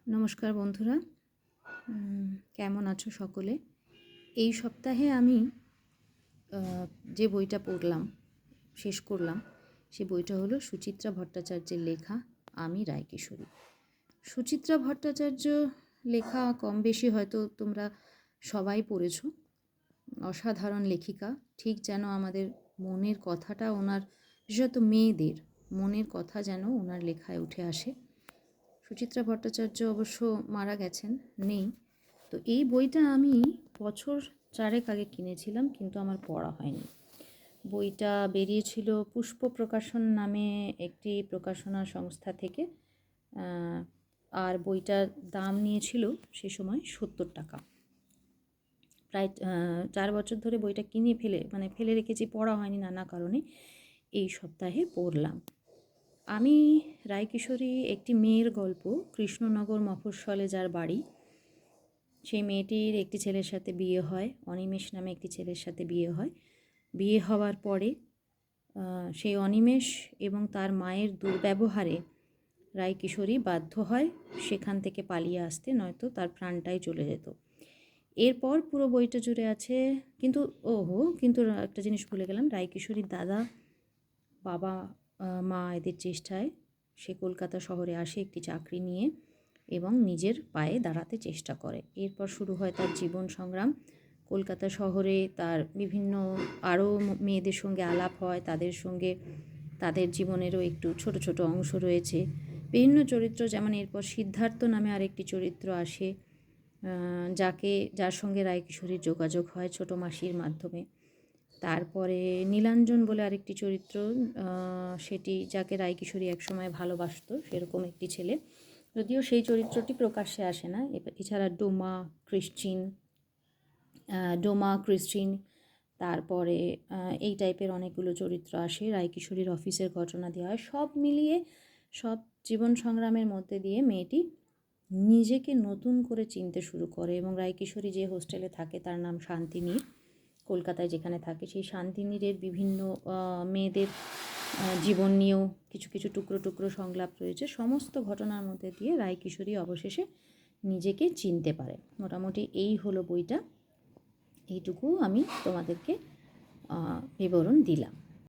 নমস্কার বন্ধুরা, কেমন আছো সকলে? এই সপ্তাহে আমি যে বইটা পড়লাম, শেষ করলাম, সে বইটা হলো সুচিত্রা ভট্টাচার্যের লেখা আমি রায়কিশোরী। সুচিত্রা ভট্টাচার্য লেখা কম বেশি হয়তো তোমরা সবাই পড়েছ। অসাধারণ লেখিকা, ঠিক যেন আমাদের মনের কথাটা ওনার, বিশেষত মেয়েদের মনের কথা যেন ওনার লেখায় উঠে আসে। সুচিত্রা ভট্টাচার্য অবশ্য মারা গেছেন, নেই। তো এই বইটা আমি বছর 4 আগে কিনেছিলাম, কিন্তু আমার পড়া হয়নি। বইটা বেরিয়েছিল পুষ্প প্রকাশন নামে একটি প্রকাশনা সংস্থা থেকে, আর বইটার দাম নিয়েছিল সে সময় 70 টাকা। প্রায় 4 বছর ধরে বইটা কিনে ফেলে রেখেছি, পড়া হয়নি নানা কারণে। এই সপ্তাহে পড়লাম। আমি রায়কিশোরী একটি মেয়ের গল্প। কৃষ্ণনগর মফস্বলে যার বাড়ি, সেই মেয়েটির একটি ছেলের সাথে বিয়ে হয়, অনিমেষ নামে একটি ছেলের সাথে বিয়ে হয়। বিয়ে হওয়ার পরে সেই অনিমেষ এবং তার মায়ের দুর্ব্যবহারে রায়কিশোরী বাধ্য হয় সেখান থেকে পালিয়ে আসতে, নয়তো তার প্রাণটাই চলে যেত। এরপর পুরো বইটা জুড়ে আছে, কিন্তু একটা জিনিস ভুলে গেলাম। রায়কিশোরীর দাদা, বাবা, মা এদের চেষ্টায় সে কলকাতা শহরে আসে একটি চাকরি নিয়ে এবং নিজের পায়ে দাঁড়াতে চেষ্টা করে। এরপর শুরু হয় তার জীবন সংগ্রাম। কলকাতা শহরে তার বিভিন্ন আরও মেয়েদের সঙ্গে আলাপ হয়, তাদের সঙ্গে তাদের জীবনেরও একটু ছোট ছোট অংশ রয়েছে। বিভিন্ন চরিত্র, যেমন এরপর সিদ্ধার্থ নামে আরেকটি চরিত্র আসে, যার সঙ্গে রায়কিশোরীর যোগাযোগ হয় ছোটো মাসির মাধ্যমে। তারপরে নীলাঞ্জন বলে আরেকটি চরিত্র, সেটি যাকে রায়কিশোরী একসময় ভালোবাসত, সেরকম একটি ছেলে, যদিও সেই চরিত্রটি প্রকাশ্যে আসে না। এছাড়া ডোমা ক্রিস্টিন, তারপরে এই টাইপের অনেকগুলো চরিত্র আসে। রায়কিশোরীর অফিসের ঘটনা দেওয়া হয়। সব মিলিয়ে, সব জীবন সংগ্রামের মধ্যে দিয়ে মেয়েটি নিজেকে নতুন করে চিনতে শুরু করে। এবং রায়কিশোরী যে হোস্টেলে থাকে তার নাম শান্তিনীর, কলকাতায় যেখানে থাকে, সেই শান্তিনীরের বিভিন্ন মেয়েদের জীবন নিয়েও কিছু কিছু টুকরো টুকরো সংলাপ রয়েছে। সমস্ত ঘটনার মধ্যে দিয়ে রায়কিশোরী অবশেষে নিজেকে চিনতে পারে। মোটামুটি এই হলো বইটা। এইটুকু আমি তোমাদেরকে বিবরণ দিলাম।